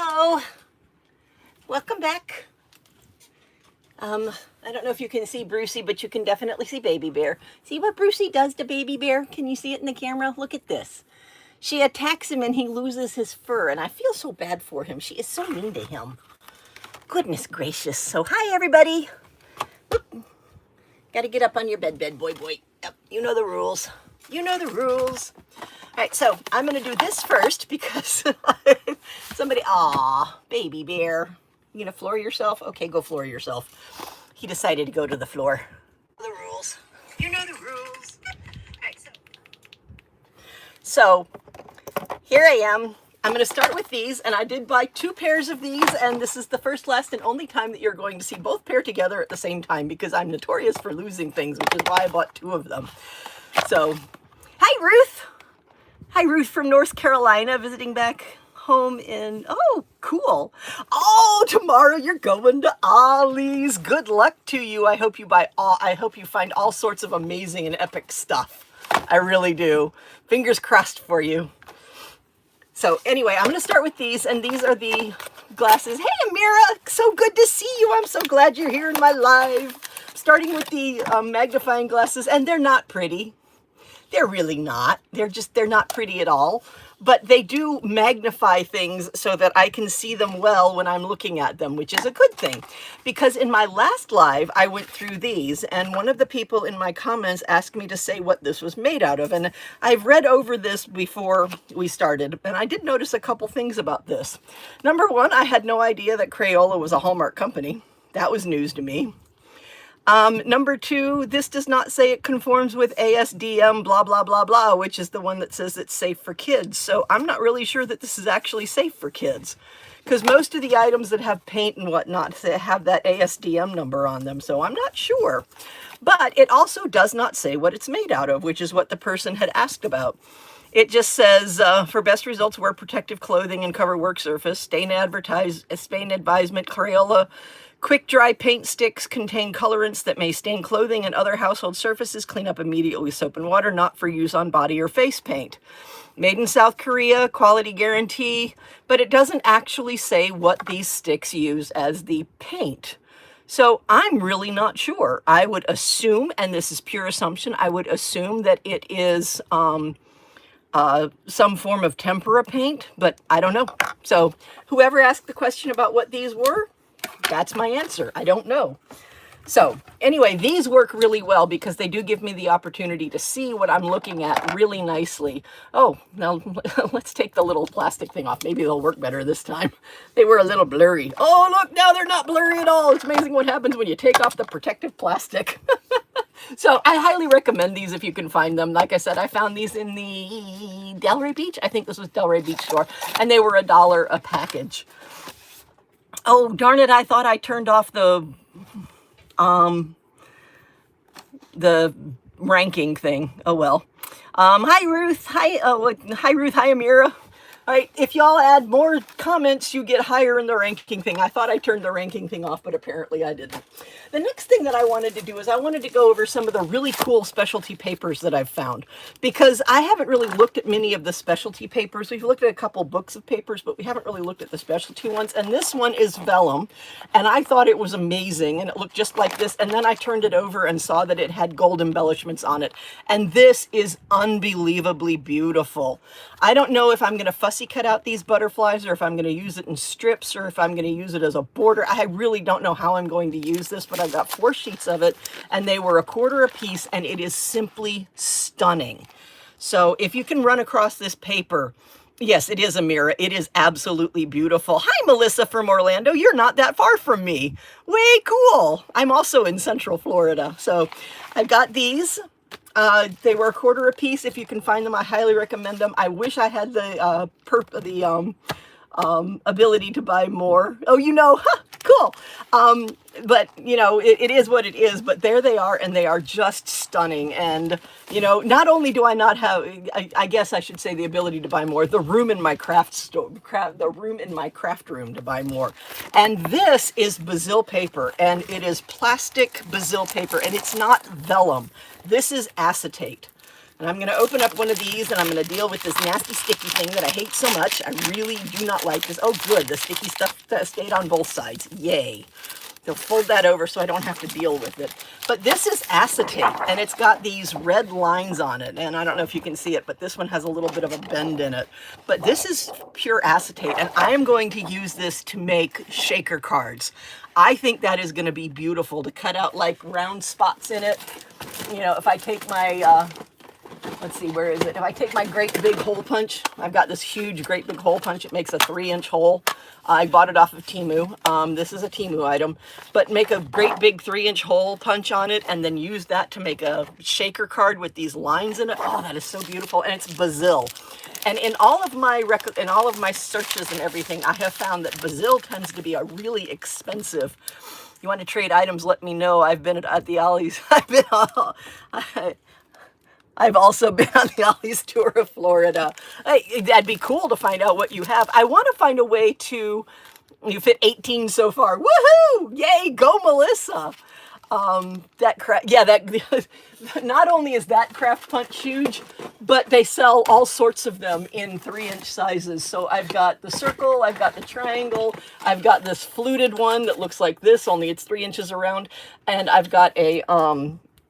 Hello, welcome back. I don't know if you can see Brucey, but you can definitely see Baby Bear. See what Brucey does to Baby Bear? Can you see it in the camera? Look at this. She attacks him and he loses his fur, and I feel so bad for him. She is so mean to him. Goodness gracious. So hi everybody. Got to get up on your bed, boy. Yep, you know the rules. You know the rules. All right, so I'm going to do this first because somebody, Baby Bear. You going to floor yourself? Okay, go floor yourself. He decided to go to the floor. The rules. You know the rules. All right, so here I am. I'm going to start with these, and I did buy 2 pairs of these, and this is the first, last, and only time that you're going to see both pair together at the same time because I'm notorious for losing things, which is why I bought 2 of them. So, hi, Ruth. Hi, Ruth from North Carolina, visiting back home in, oh, cool. Oh, tomorrow you're going to Ollie's. Good luck to you. I hope you find all sorts of amazing and epic stuff. I really do. Fingers crossed for you. So anyway, I'm going to start with these, and these are the glasses. Hey, Amira, so good to see you. I'm so glad you're here in my live. Starting with the magnifying glasses, and they're not pretty. They're really not. They're not pretty at all. But they do magnify things so that I can see them well when I'm looking at them, which is a good thing. Because in my last live, I went through these, and one of the people in my comments asked me to say what this was made out of. And I've read over this before we started, and I did notice a couple things about this. Number one, I had no idea that Crayola was a Hallmark company. That was news to me. Number 2, this does not say it conforms with ASDM blah, blah, blah, blah, which is the one that says it's safe for kids. So I'm not really sure that this is actually safe for kids because most of the items that have paint and whatnot have that ASDM number on them. So I'm not sure. But it also does not say what it's made out of, which is what the person had asked about. It just says, for best results, wear protective clothing and cover work surface. Stain advisement, Crayola. Quick dry paint sticks contain colorants that may stain clothing and other household surfaces. Clean up immediately with soap and water, not for use on body or face paint. Made in South Korea, quality guarantee, but it doesn't actually say what these sticks use as the paint. So I'm really not sure. I would assume, and this is pure assumption, I would assume that it is some form of tempera paint, but I don't know. So whoever asked the question about what these were, that's my answer. I don't know. So anyway, these work really well because they do give me the opportunity to see what I'm looking at really nicely. Oh, now let's take the little plastic thing off. Maybe they'll work better this time. They were a little blurry. Oh, look, now they're not blurry at all. It's amazing what happens when you take off the protective plastic. So I highly recommend these if you can find them. Like I said, I found these in the Delray Beach. I think this was Delray Beach store, and they were $1 a package. Oh, darn it, I thought I turned off the ranking thing. Oh, well. Hi, Ruth. Hi, Ruth. Hi, Amira. All right, if y'all add more comments, you get higher in the ranking thing. I thought I turned the ranking thing off, but apparently I didn't. The next thing that I wanted to do is I wanted to go over some of the really cool specialty papers that I've found, because I haven't really looked at many of the specialty papers. We've looked at a couple books of papers, but we haven't really looked at the specialty ones. And this one is vellum, and I thought it was amazing, and it looked just like this. And then I turned it over and saw that it had gold embellishments on it. And this is unbelievably beautiful. I don't know if I'm going to fussy cut out these butterflies or if I'm going to use it in strips or if I'm going to use it as a border. I really don't know how I'm going to use this, but I've got 4 sheets of it and they were $1/4 a piece, and it is simply stunning. So if you can run across this paper, yes, it is a mirror. It is absolutely beautiful. Hi, Melissa from Orlando. You're not that far from me. Way cool. I'm also in Central Florida. So I've got these. They were $1/4 a piece. If you can find them, I highly recommend them. I wish I had the ability to buy more. Oh, you know, cool. But you know, it is what it is, but there they are, and they are just stunning. And you know, not only do I not have, I guess I should say, the ability to buy more, the room in my craft room to buy more. And this is Brazil paper, and it is plastic Brazil paper, and it's not vellum. This is acetate. And I'm going to open up one of these, and I'm going to deal with this nasty sticky thing that I hate so much. I really do not like this. Oh, good. The sticky stuff stayed on both sides. Yay. So fold that over so I don't have to deal with it. But this is acetate, and it's got these red lines on it. And I don't know if you can see it, but this one has a little bit of a bend in it. But this is pure acetate, and I am going to use this to make shaker cards. I think that is going to be beautiful to cut out like round spots in it. You know, if I take my... let's see, where is it? If I take my great big hole punch, I've got this huge great big hole punch. It makes a 3-inch hole. I bought it off of Temu. This is a Temu item. But make a great big 3-inch hole punch on it and then use that to make a shaker card with these lines in it. Oh, that is so beautiful. And it's basil. And in all of my searches and everything, I have found that basil tends to be a really expensive. You want to trade items, let me know. I've been at the Ollie's. I've also been on the Ollie's tour of Florida. That'd be cool to find out what you have. I want to find a way to, you fit 18 so far. Woohoo! Yay, go Melissa. Not only is that craft punch huge, but they sell all sorts of them in 3-inch sizes. So I've got the circle, I've got the triangle, I've got this fluted one that looks like this, only it's 3 inches around, and I've got a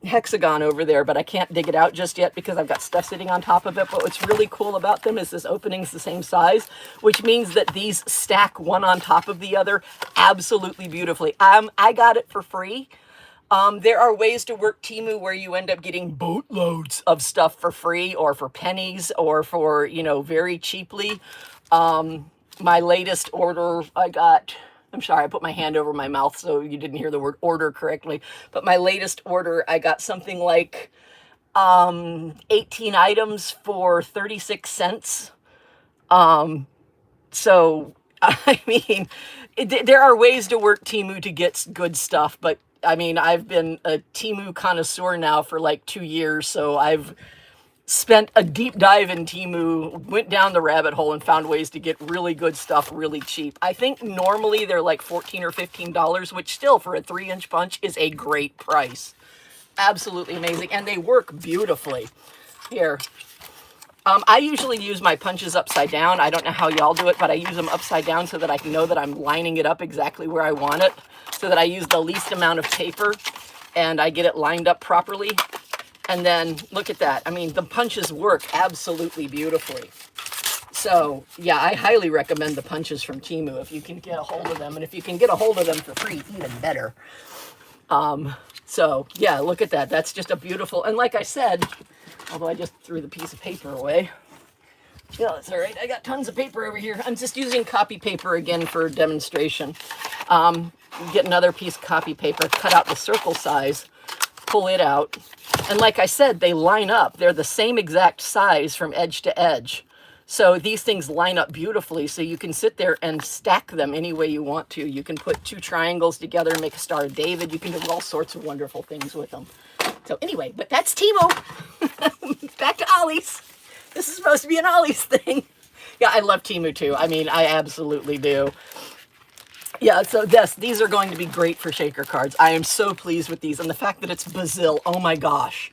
hexagon over there, but I can't dig it out just yet because I've got stuff sitting on top of it. But what's really cool about them is this opening's the same size, which means that these stack one on top of the other absolutely beautifully. I got it for free. There are ways to work Temu where you end up getting boatloads of stuff for free or for pennies or for, you know, very cheaply. My latest order I got, I'm sorry, I put my hand over my mouth so you didn't hear the word order correctly. But my latest order, I got something like 18 items for 36 cents. So, I mean, there are ways to work Temu to get good stuff, but I mean, I've been a Temu connoisseur now for like 2 years, so I've spent a deep dive in Temu, went down the rabbit hole and found ways to get really good stuff really cheap. I think normally they're like $14 or $15, which still for a 3-inch punch is a great price. Absolutely amazing, and they work beautifully. Here. I usually use my punches upside down. I don't know how y'all do it, but I use them upside down so that I can know that I'm lining it up exactly where I want it, so that I use the least amount of paper and I get it lined up properly. And then look at that. I mean, the punches work absolutely beautifully. So yeah, I highly recommend the punches from Temu if you can get a hold of them. And if you can get a hold of them for free, even better. So yeah, look at that. That's just a beautiful, and like I said, although I just threw the piece of paper away. Yeah, that's all right. I got tons of paper over here. I'm just using copy paper again for demonstration. Get another piece of copy paper, cut out the circle size, pull it out. And like I said, they line up. They're the same exact size from edge to edge. So these things line up beautifully, so you can sit there and stack them any way you want to. You can put 2 triangles together and make a Star of David. You can do all sorts of wonderful things with them. So anyway, but that's Temu. Back to Ollie's. This is supposed to be an Ollie's thing. Yeah, I love Temu too. I mean, I absolutely do. Yeah, so yes, these are going to be great for shaker cards. I am so pleased with these. And the fact that it's basil, oh my gosh.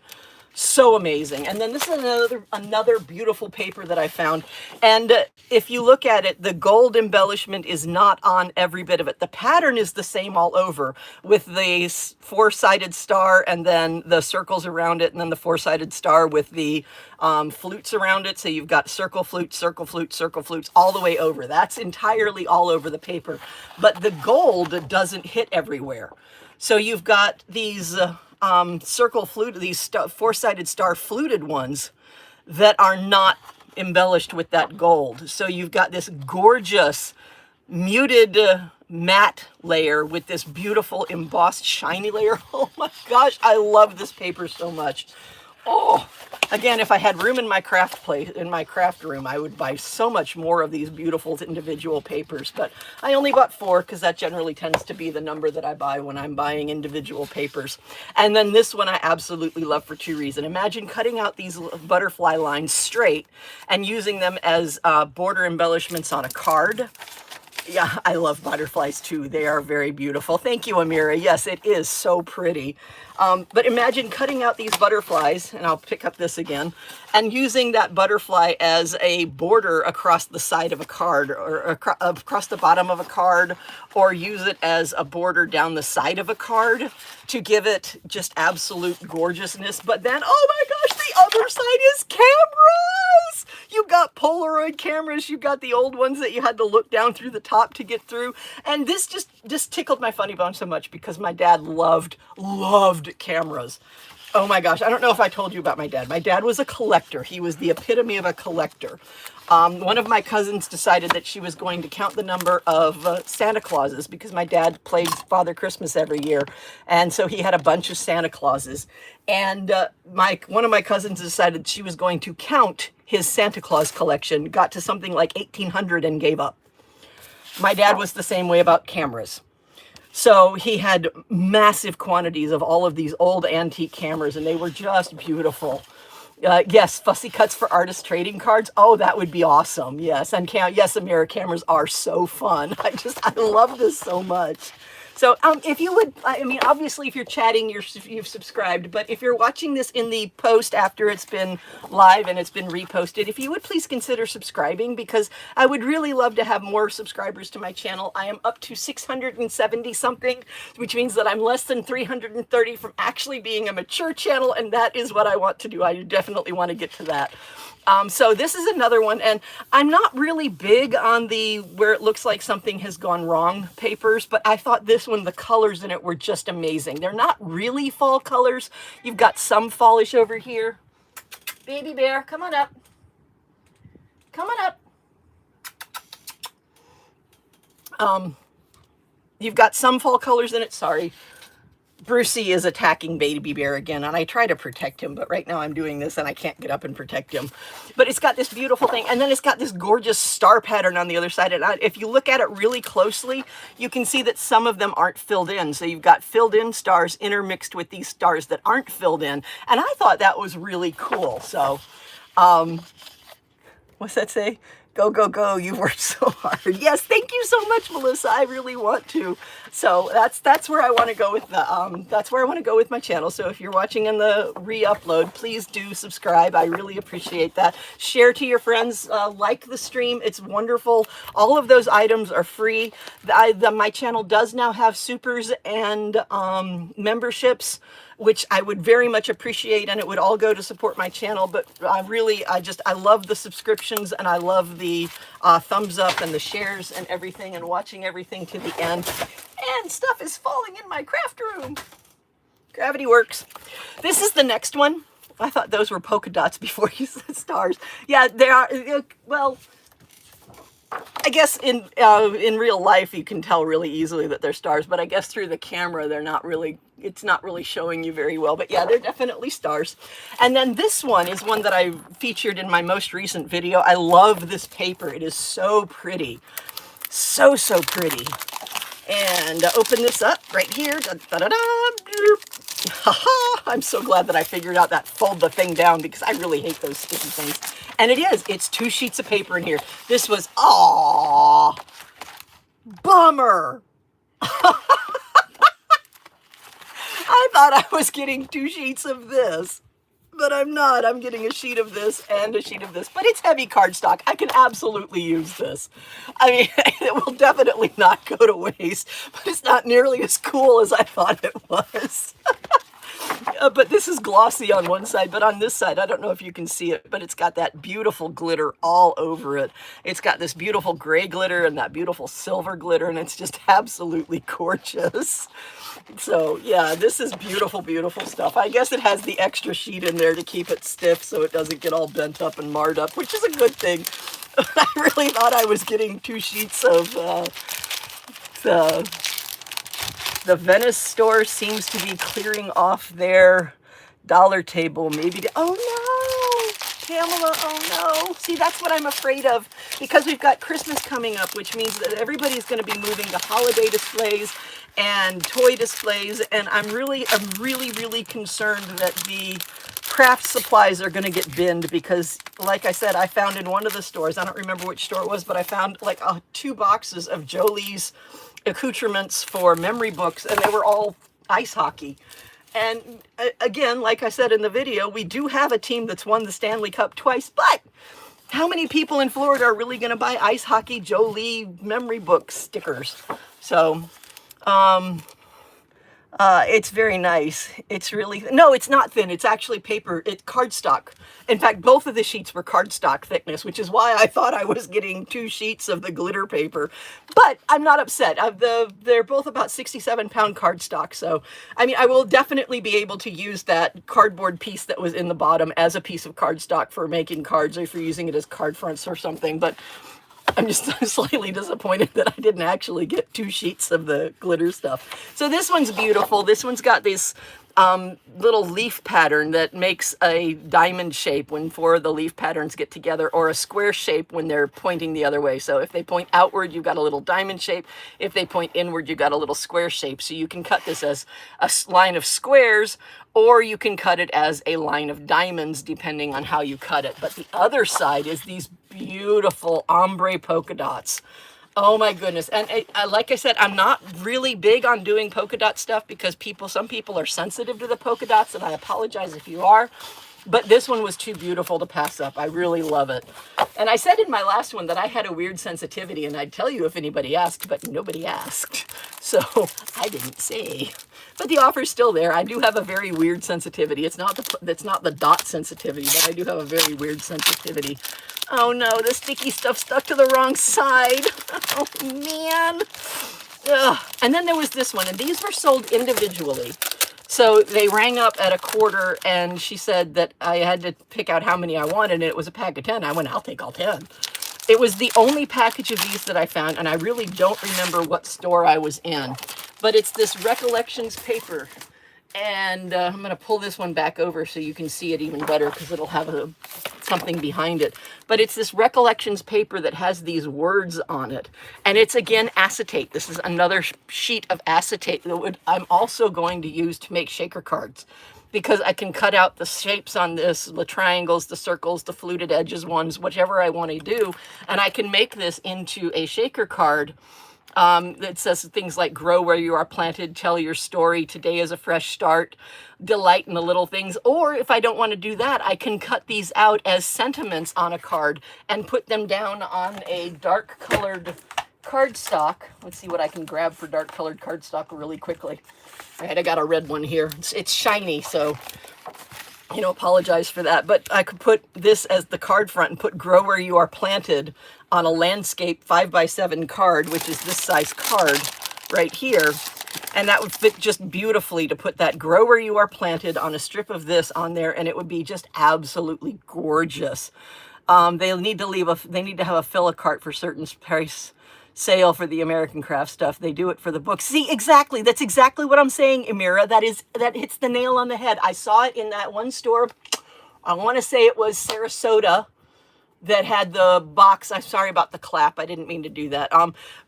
So amazing. And then this is another beautiful paper that I found. And if you look at it, the gold embellishment is not on every bit of it. The pattern is the same all over, with the 4-sided star and then the circles around it, and then the 4-sided star with the flutes around it. So you've got circle flutes, circle flutes, circle flutes all the way over. That's entirely all over the paper. But the gold doesn't hit everywhere. So you've got these circle flute, these 4-sided star fluted ones that are not embellished with that gold. So you've got this gorgeous muted matte layer with this beautiful embossed shiny layer. Oh my gosh, I love this paper so much. Oh, again, if I had room in my craft room, I would buy so much more of these beautiful individual papers. But I only bought 4 because that generally tends to be the number that I buy when I'm buying individual papers. And then this one I absolutely love for 2 reasons. Imagine cutting out these butterfly lines straight and using them as border embellishments on a card. Yeah, I love butterflies too. They are very beautiful. Thank you, Amira. Yes, it is so pretty. But imagine cutting out these butterflies, and I'll pick up this again, and using that butterfly as a border across the side of a card, or across the bottom of a card, or use it as a border down the side of a card to give it just absolute gorgeousness. But then, oh my gosh, the other side is cameras! You got Polaroid cameras, you got the old ones that you had to look down through the top to get through. And this just tickled my funny bone so much because my dad loved cameras. Oh my gosh, I don't know if I told you about my dad. My dad was a collector. He was the epitome of a collector. One of my cousins decided that she was going to count the number of Santa Clauses because my dad played Father Christmas every year. And so he had a bunch of Santa Clauses. And one of my cousins decided she was going to count his Santa Claus collection, got to something like 1,800 and gave up. My dad was the same way about cameras. So he had massive quantities of all of these old antique cameras, and they were just beautiful. Yes, fussy cuts for artist trading cards. Oh, that would be awesome. Yes, and yes, Amira, cameras are so fun. I love this so much. So if you would, I mean, obviously if you're chatting, you've subscribed, but if you're watching this in the post after it's been live and it's been reposted, if you would please consider subscribing, because I would really love to have more subscribers to my channel. I am up to 670 something, which means that I'm less than 330 from actually being a mature channel, and that is what I want to do. I definitely want to get to that. So this is another one, and I'm not really big on the where it looks like something has gone wrong papers, but I thought this one, the colors in it were just amazing. They're not really fall colors. You've got some fallish over here. Baby bear, come on up. Come on up. You've got some fall colors in it, sorry. Brucey is attacking Baby Bear again, and I try to protect him, but right now I'm doing this and I can't get up and protect him. But it's got this beautiful thing, and then it's got this gorgeous star pattern on the other side. And if you look at it really closely, you can see that some of them aren't filled in. So you've got filled in stars intermixed with these stars that aren't filled in. And I thought that was really cool. So, what's that say? Go, go, go. You worked so hard. Yes, thank you so much, Melissa. I really want to. So that's where I want to go with my channel. So if you're watching in the re-upload, please do subscribe. I really appreciate that. Share to your friends, like the stream. It's wonderful. All of those items are free. My channel does now have supers and memberships, which I would very much appreciate, and it would all go to support my channel. But I love the subscriptions, and I love the thumbs up and the shares and everything, and watching everything to the end. And stuff is falling in my craft room. Gravity works. This is the next one. I thought those were polka dots before you said stars. Yeah, they are. Well, I guess in real life you can tell really easily that they're stars, but I guess through the camera they're not really, it's not really showing you very well. But yeah, they're definitely stars. And then this one is one that I featured in my most recent video. I love this paper. It is so pretty. So, so pretty. And open this up right here. Da, da, da, da. I'm so glad that I figured out that fold the thing down, because I really hate those sticky things. And it's 2 sheets of paper in here. This was, aww, bummer. I thought I was getting 2 sheets of this, but I'm not. I'm getting a sheet of this and a sheet of this, but it's heavy cardstock. I can absolutely use this. I mean, it will definitely not go to waste, but it's not nearly as cool as I thought it was. But this is glossy on one side, but on this side, I don't know if you can see it, but it's got that beautiful glitter all over it. It's got this beautiful gray glitter and that beautiful silver glitter, and it's just absolutely gorgeous. So yeah, this is beautiful, beautiful stuff. I guess it has the extra sheet in there to keep it stiff so it doesn't get all bent up and marred up, which is a good thing. I really thought I was getting 2 sheets of the Venice store seems to be clearing off their dollar table. Maybe oh no, Pamela, oh no. See, that's what I'm afraid of, because we've got Christmas coming up, which means that everybody's going to be moving to holiday displays and toy displays, and I'm really concerned that the craft supplies are going to get binned because, like I said, I found in one of the stores, I don't remember which store it was, but I found like 2 boxes of Jolie's accoutrements for memory books, and they were all ice hockey. And again, like I said in the video, we do have a team that's won the Stanley Cup twice, but how many people in Florida are really going to buy ice hockey Jolie memory book stickers? So, it's very nice. It's really, no, it's not thin. It's actually paper. It's cardstock. In fact, both of the sheets were cardstock thickness, which is why I thought I was getting 2 sheets of the glitter paper. But I'm not upset. They're both about 67-pound cardstock. So, I mean, I will definitely be able to use that cardboard piece that was in the bottom as a piece of cardstock for making cards or for using it as card fronts or something. But I'm just slightly disappointed that I didn't actually get 2 sheets of the glitter stuff. So this one's beautiful. This one's got this little leaf pattern that makes a diamond shape when 4 of the leaf patterns get together, or a square shape when they're pointing the other way. So if they point outward, you've got a little diamond shape. If they point inward, you've got a little square shape. So you can cut this as a line of squares, or you can cut it as a line of diamonds, depending on how you cut it. But the other side is these beautiful ombre polka dots. Oh my goodness. And like I said, I'm not really big on doing polka dot stuff because some people are sensitive to the polka dots, and I apologize if you are. But this one was too beautiful to pass up. I really love it. And I said in my last one that I had a weird sensitivity, and I'd tell you if anybody asked, but nobody asked. So I didn't say. But the offer's still there. I do have a very weird sensitivity. It's not the dot sensitivity, but I do have a very weird sensitivity. Oh no, the sticky stuff stuck to the wrong side. Oh man. Ugh. And then there was this one, and these were sold individually. So they rang up at $25, and she said that I had to pick out how many I wanted, and it was a pack of 10. I went, I'll take all 10. It was the only package of these that I found, and I really don't remember what store I was in. But it's this Recollections paper. And I'm going to pull this one back over so you can see it even better because it'll have something behind it. But it's this Recollections paper that has these words on it. And it's, again, acetate. This is another sheet of acetate that I'm also going to use to make shaker cards, because I can cut out the shapes on this, the triangles, the circles, the fluted edges ones, whichever I want to do. And I can make this into a shaker card that says things like grow where you are planted, tell your story, today is a fresh start, delight in the little things. Or if I don't want to do that, I can cut these out as sentiments on a card and put them down on a dark colored cardstock. Let's see what I can grab for dark colored cardstock really quickly. All right, I got a red one here. It's shiny, so apologize for that. But I could put this as the card front and put grow where you are planted on a landscape 5x7 card, which is this size card right here. And that would fit just beautifully to put that grow where you are planted on a strip of this on there, and it would be just absolutely gorgeous. They need to have a fill a cart for certain price sale for the American craft stuff. They do it for the books. See, exactly. That's exactly what I'm saying, Amira. That hits the nail on the head. I saw it in that one store. I want to say it was Sarasota that had the box. I'm sorry about the clap. I didn't mean to do that.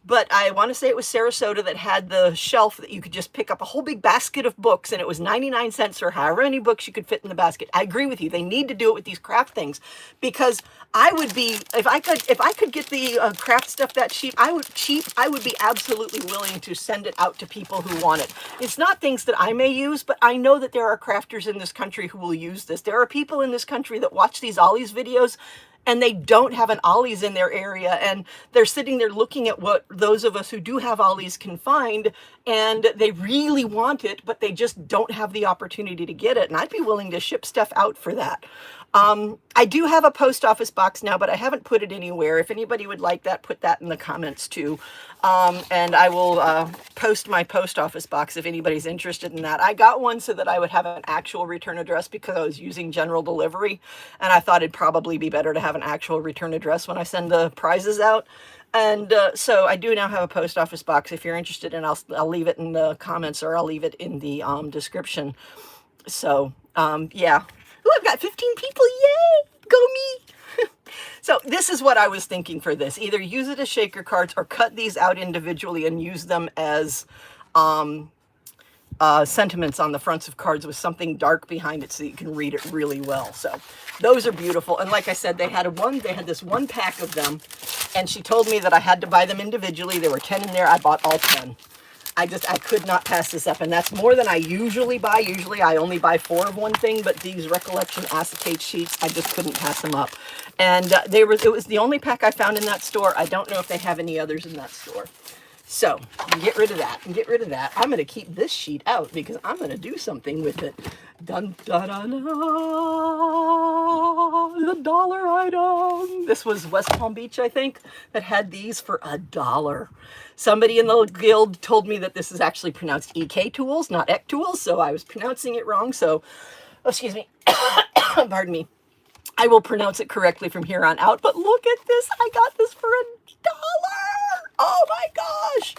But I want to say it was Sarasota that had the shelf that you could just pick up a whole big basket of books, and it was 99 cents for however many books you could fit in the basket. I agree with you. They need to do it with these craft things, because I would be, if I could get the craft stuff that cheap, I would be absolutely willing to send it out to people who want it. It's not things that I may use, but I know that there are crafters in this country who will use this. There are people in this country that watch these Ollie's videos, and they don't have an Ollie's in their area, and they're sitting there looking at what those of us who do have Ollie's can find, and they really want it, but they just don't have the opportunity to get it. And I'd be willing to ship stuff out for that. I do have a post office box now, but I haven't put it anywhere. If anybody would like that, put that in the comments too. And I will post my post office box if anybody's interested in that. I got one so that I would have an actual return address because I was using general delivery, and I thought it'd probably be better to have an actual return address when I send the prizes out. And so I do now have a post office box. If you're interested, and I'll leave it in the comments, or I'll leave it in the description. So yeah. Ooh, I've got 15 people. Yay! Go me! So this is what I was thinking for this. Either use it as shaker cards or cut these out individually and use them as sentiments on the fronts of cards with something dark behind it so you can read it really well. So those are beautiful. And like I said, they had this one pack of them, and she told me that I had to buy them individually. There were 10 in there. I bought all 10. I could not pass this up, and that's more than I usually buy. Usually I only buy 4 of one thing, but these recollection acetate sheets, I just couldn't pass them up. And it was the only pack I found in that store. I don't know if they have any others in that store. So get rid of that and get rid of that. I'm going to keep this sheet out because I'm going to do something with it. Dun, dun, dun, dun, the dollar item. This was West Palm Beach, I think, that had these for $1. Somebody in the guild told me that this is actually pronounced EK tools, not EK tools. So I was pronouncing it wrong. So, oh, excuse me. Pardon me. I will pronounce it correctly from here on out. But look at this. I got this for $1. Oh my gosh.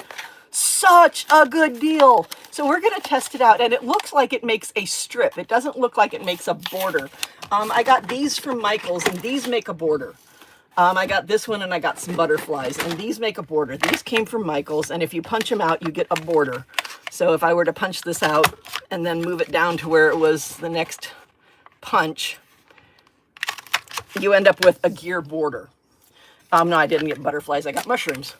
Such a good deal. So we're going to test it out, and it looks like it makes a strip. It doesn't look like it makes a border. I got these from Michael's, and these make a border. I got this one, and I got some butterflies, and these make a border. These came from Michael's, and if you punch them out, you get a border. So if I were to punch this out and then move it down to where it was the next punch, you end up with a gear border. No, I didn't get butterflies. I got mushrooms.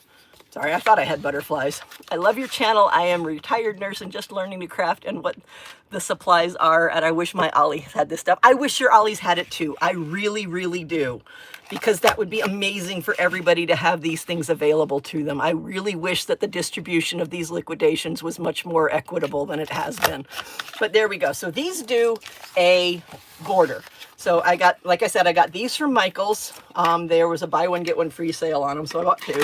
Sorry, I thought I had butterflies. I love your channel. I am a retired nurse and just learning to craft and what the supplies are. And I wish my Ollie had this stuff. I wish your Ollies had it too. I really, really do. Because that would be amazing for everybody to have these things available to them. I really wish that the distribution of these liquidations was much more equitable than it has been. But there we go. So these do a border. So I got, like I said, I got these from Michael's. There was a buy one, get one free sale on them. So I bought 2.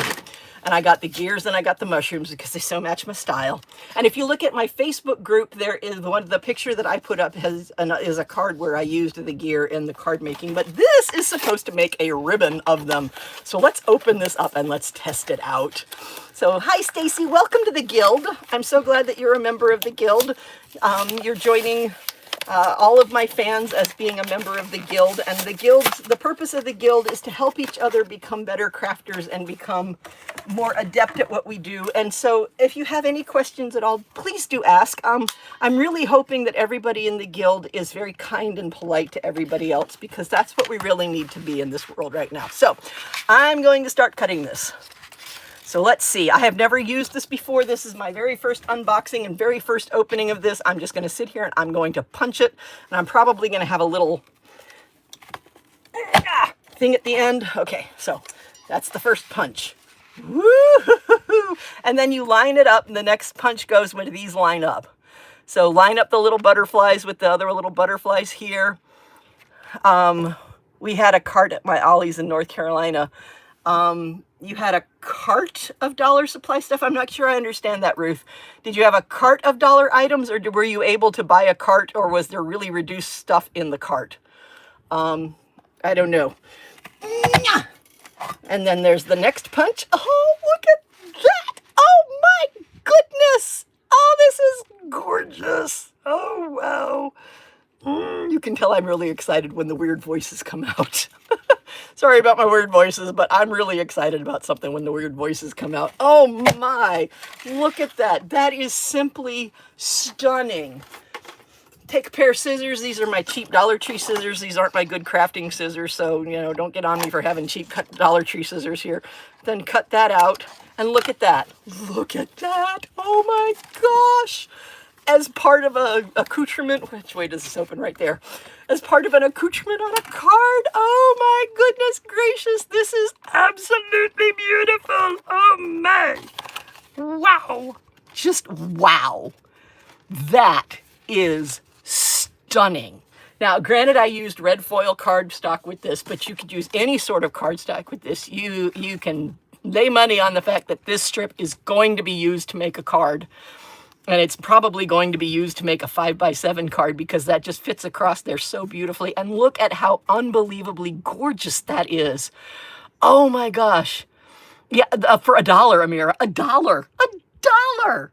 And I got the gears and I got the mushrooms because they so match my style. And if you look at my Facebook group, there is the picture that I put up is a card where I used the gear in the card making. But this is supposed to make a ribbon of them. So let's open this up and let's test it out. So hi, Stacy. Welcome to the guild. I'm so glad that you're a member of the guild. You're joining all of my fans as being a member of the guild. And the purpose of the guild is to help each other become better crafters and become more adept at what we do. And so if you have any questions at all, please do ask. I'm really hoping that everybody in the guild is very kind and polite to everybody else, because that's what we really need to be in this world right now. So I'm going to start cutting this. So let's see. I have never used this before. This is my very first unboxing and very first opening of this. I'm just going to sit here and I'm going to punch it. And I'm probably going to have a little thing at the end. Okay, so that's the first punch. Woo-hoo-hoo-hoo. And then you line it up, and the next punch goes when these line up. So line up the little butterflies with the other little butterflies here. We had a cart at my Ollie's in North Carolina. You had a cart of dollar supply stuff. I'm not sure I understand that, Ruth. Did you have a cart of dollar items, or were you able to buy a cart, or was there really reduced stuff in the cart? I don't know. And then there's the next punch. Oh, look at that. Oh my goodness. Oh, this is gorgeous. Oh, wow. You can tell I'm really excited when the weird voices come out. Sorry about my weird voices, but I'm really excited about something when the weird voices come out. Oh my, look at that. That is simply stunning. Take a pair of scissors. These are my cheap Dollar Tree scissors. These aren't my good crafting scissors, so, you know, don't get on me for having cheap Dollar Tree scissors here. Then cut that out, and look at that. Look at that. Oh my gosh. As part of a accoutrement, which way does this open? Right there. As part of an accoutrement on a card. Oh my goodness gracious. This is absolutely beautiful. Oh my. Wow. Just wow. That is stunning. Now, granted, I used red foil cardstock with this, but you could use any sort of cardstock with this. You can lay money on the fact that this strip is going to be used to make a card. And it's probably going to be used to make a 5x7 card, because that just fits across there so beautifully. And look at how unbelievably gorgeous that is. Oh my gosh. Yeah, for $1, Amira. $1. $1.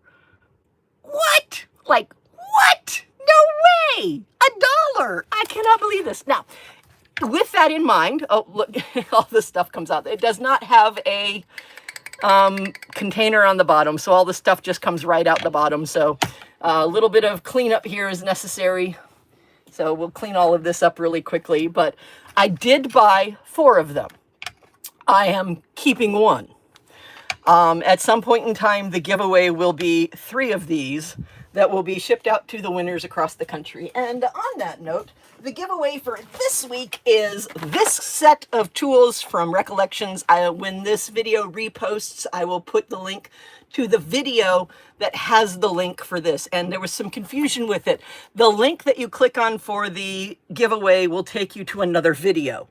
What? Like, what? No way. $1. I cannot believe this. Now, with that in mind, oh, look, all this stuff comes out. It does not have a container on the bottom, so all the stuff just comes right out the bottom. So A little bit of cleanup here is necessary. So we'll clean all of this up really quickly. But I did buy 4 of them. I am keeping 1. At some point in time, the giveaway will be 3 of these that will be shipped out to the winners across the country. And on that note, the giveaway for this week is this set of tools from Recollections. When this video reposts, I will put the link to the video that has the link for this. And there was some confusion with it. The link that you click on for the giveaway will take you to another video.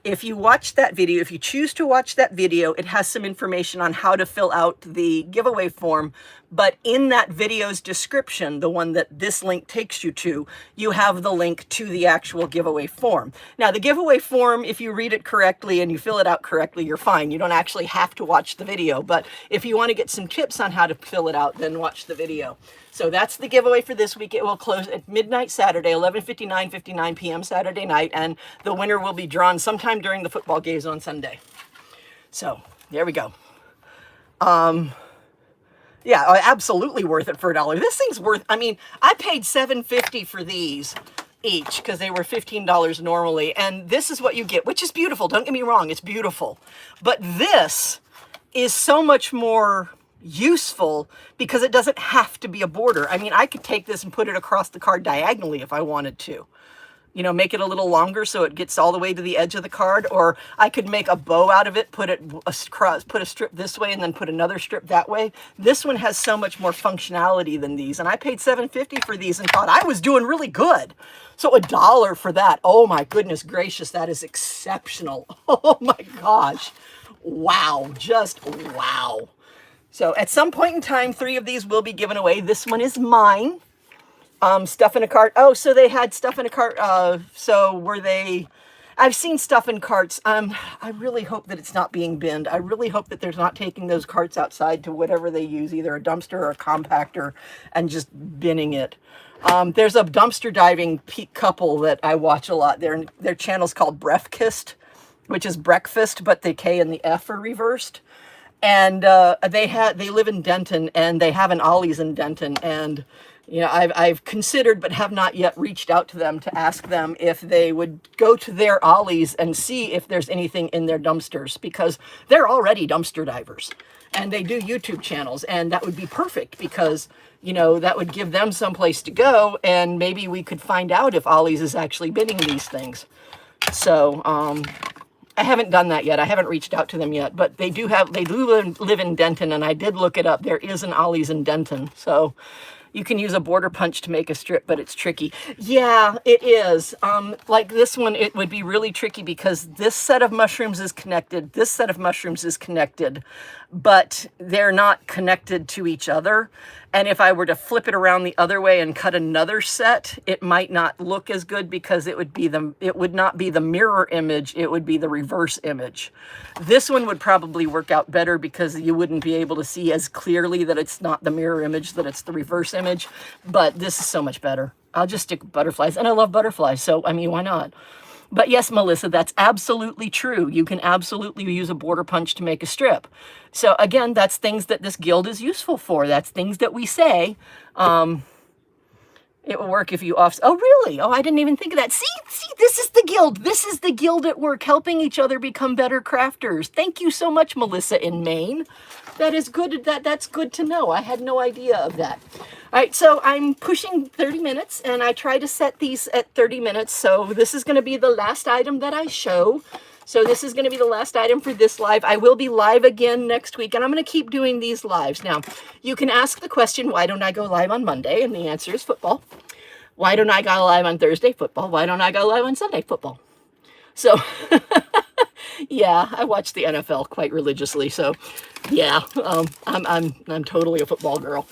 If you watch that video, if you choose to watch that video, it has some information on how to fill out the giveaway form. But in that video's description, the one that this link takes you to, you have the link to the actual giveaway form. Now, the giveaway form, if you read it correctly and you fill it out correctly, you're fine. You don't actually have to watch the video. But if you want to get some tips on how to fill it out, then watch the video. So that's the giveaway for this week. It will close at midnight Saturday, 11:59 p.m. Saturday night, and the winner will be drawn sometime during the football games on Sunday. So there we go. Yeah, absolutely worth it for $1. This thing's worth, I mean, I paid $7.50 for these each because they were $15 normally, and this is what you get, which is beautiful. Don't get me wrong, it's beautiful. But this is so much more useful because it doesn't have to be a border. I mean, I could take this and put it across the card diagonally if I wanted to. You know, make it a little longer so it gets all the way to the edge of the card, or I could make a bow out of it, put a strip this way and then put another strip that way. This one has so much more functionality than these, and I paid $7.50 for these and thought I was doing really good. So $1 for that. Oh my goodness gracious, that is exceptional. Oh my gosh. Wow, just wow. So at some point in time, 3 of these will be given away. This one is mine. Stuff in a cart. Oh, so they had stuff in a cart. So were they, I've seen stuff in carts. I really hope that it's not being binned. I really hope that they're not taking those carts outside to whatever they use, either a dumpster or a compactor, and just binning it. There's a dumpster diving couple that I watch a lot. Their channel's called Breakfast, which is breakfast, but the K and the F are reversed. And they live in Denton, and they have an Ollie's in Denton, and you know, I've considered but have not yet reached out to them to ask them if they would go to their Ollie's and see if there's anything in their dumpsters, because they're already dumpster divers and they do YouTube channels, and that would be perfect because, you know, that would give them some place to go, and maybe we could find out if Ollie's is actually binning these things. So, I haven't done that yet. I haven't reached out to them yet, but they do live in Denton, and I did look it up. There is an Ollie's in Denton. So you can use a border punch to make a strip, but it's tricky. Yeah, it is. Like this one, it would be really tricky because this set of mushrooms is connected. This set of mushrooms is connected, but they're not connected to each other. And if I were to flip it around the other way and cut another set, it might not look as good because it would not be the mirror image, it would be the reverse image. This one would probably work out better because you wouldn't be able to see as clearly that it's not the mirror image, that it's the reverse image. But this is so much better. I'll just stick with butterflies, and I love butterflies, so I mean, why not? But yes, Melissa, that's absolutely true. You can absolutely use a border punch to make a strip. So again, that's things that this guild is useful for. That's things that we say. It will work if you Oh, really? Oh, I didn't even think of that. See, this is the guild. This is the guild at work, helping each other become better crafters. Thank you so much, Melissa in Maine. That is good. That's good to know. I had no idea of that. All right, so I'm pushing 30 minutes, and I try to set these at 30 minutes. So this is going to be the last item that I show. So this is going to be the last item for this live. I will be live again next week, and I'm going to keep doing these lives. Now, you can ask the question, why don't I go live on Monday? And the answer is football. Why don't I go live on Thursday? Football. Why don't I go live on Sunday? Football. So, yeah, I watch the NFL quite religiously. So, yeah, I'm totally a football girl.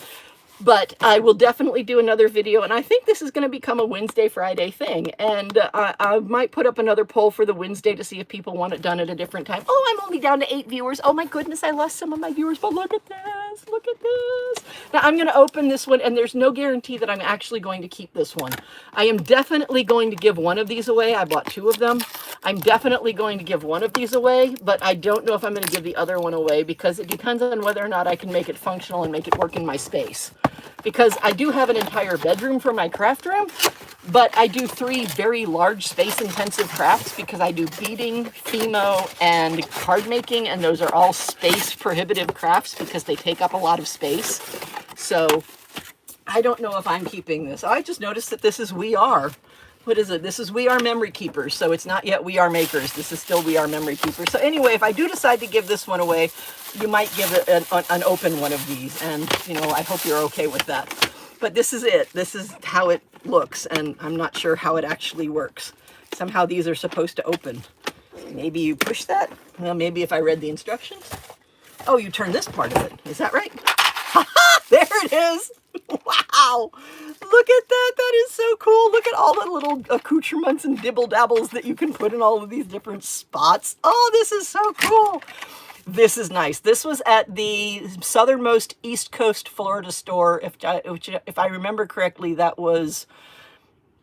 But I will definitely do another video, and I think this is going to become a Wednesday, Friday thing. And I might put up another poll for the Wednesday to see if people want it done at a different time. Oh, I'm only down to 8 viewers. Oh my goodness, I lost some of my viewers, but look at this. Look at this. Now, I'm going to open this one, and there's no guarantee that I'm actually going to keep this one. I am definitely going to give one of these away. I bought 2 of them. I'm definitely going to give one of these away, but I don't know if I'm going to give the other one away because it depends on whether or not I can make it functional and make it work in my space. because I do have an entire bedroom for my craft room, but I do 3 very large space-intensive crafts because I do beading, Fimo, and card making, and those are all space-prohibitive crafts because they take up a lot of space. So I don't know if I'm keeping this. I just noticed that this is We Are. What is it? This is We Are Memory Keepers, so it's not yet We Are Makers. This is still We Are Memory Keepers. So anyway, if I do decide to give this one away, you might give it an open one of these, and you know, I hope you're okay with that. But this is it. This is how it looks, and I'm not sure how it actually works. Somehow these are supposed to open. Maybe you push that? Well, maybe if I read the instructions. Oh, you turn this part of it. Is that right? There it is. Wow. Look at that. That is so cool. Look at all the little accoutrements and dibble dabbles that you can put in all of these different spots. Oh, this is so cool. This is nice. This was at the southernmost East Coast Florida store. If I remember correctly, that was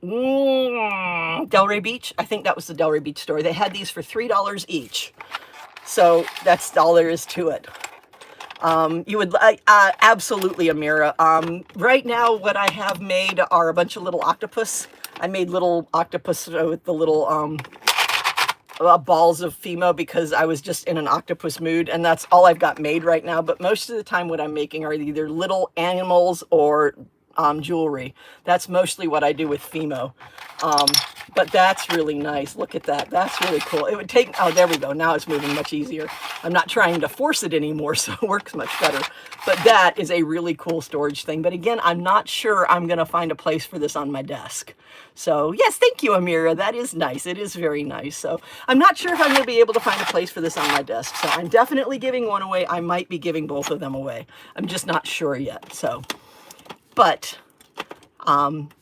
Delray Beach. I think that was the Delray Beach store. They had these for $3 each. So that's all there is to it. You would absolutely, Amira. Right now, what I have made are a bunch of little octopus. I made little octopus with the little balls of Fimo because I was just in an octopus mood, and that's all I've got made right now. But most of the time, what I'm making are either little animals or jewelry. That's mostly what I do with Fimo. But that's really nice. Look at that. That's really cool. It would take, oh, there we go. Now it's moving much easier. I'm not trying to force it anymore, so it works much better. But that is a really cool storage thing. But again, I'm not sure I'm going to find a place for this on my desk. So yes, thank you, Amira. That is nice. It is very nice. So I'm not sure if I'm going to be able to find a place for this on my desk. So I'm definitely giving one away. I might be giving both of them away. I'm just not sure yet. So, but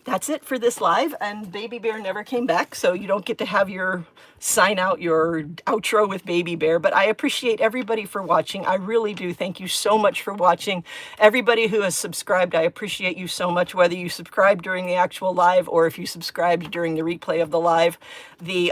that's it for this live, and Baby Bear never came back, so you don't get to have your sign out your outro with Baby Bear. But I appreciate everybody for watching. I really do. Thank you so much for watching. Everybody who has subscribed, I appreciate you so much, whether you subscribed during the actual live or if you subscribed during the replay of the live. The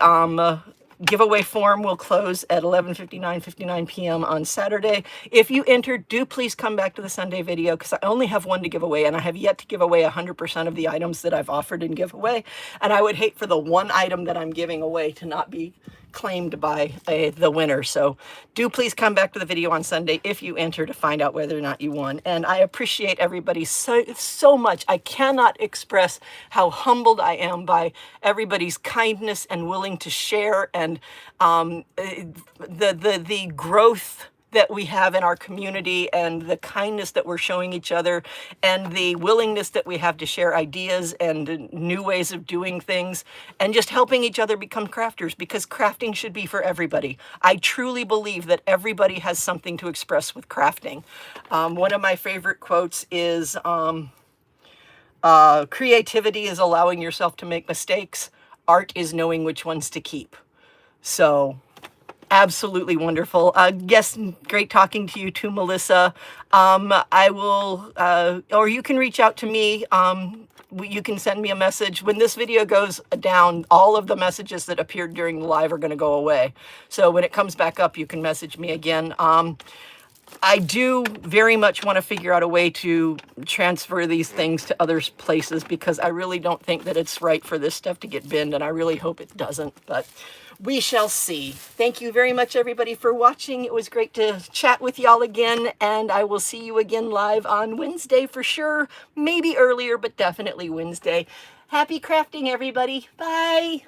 giveaway form will close at 11:59 p.m. on Saturday. If you entered, do please come back to the Sunday video because I only have one to give away, and I have yet to give away 100% of the items that I've offered in giveaway. And I would hate for the one item that I'm giving away to not be claimed by the winner. So do please come back to the video on Sunday if you enter to find out whether or not you won. And I appreciate everybody so much. I cannot express how humbled I am by everybody's kindness and willing to share, and the growth that we have in our community, and the kindness that we're showing each other, and the willingness that we have to share ideas and new ways of doing things, and just helping each other become crafters, because crafting should be for everybody. I truly believe that everybody has something to express with crafting. One of my favorite quotes is, creativity is allowing yourself to make mistakes. Art is knowing which ones to keep. So absolutely wonderful. Yes, great talking to you too, Melissa. I will, or you can reach out to me. You can send me a message. When this video goes down, all of the messages that appeared during the live are going to go away. So when it comes back up, you can message me again. I do very much want to figure out a way to transfer these things to other places, because I really don't think that it's right for this stuff to get binned, and I really hope it doesn't, but we shall see. Thank you very much, everybody, for watching. It was great to chat with y'all again, and I will see you again live on Wednesday for sure. Maybe earlier, but definitely Wednesday. Happy crafting, everybody. Bye.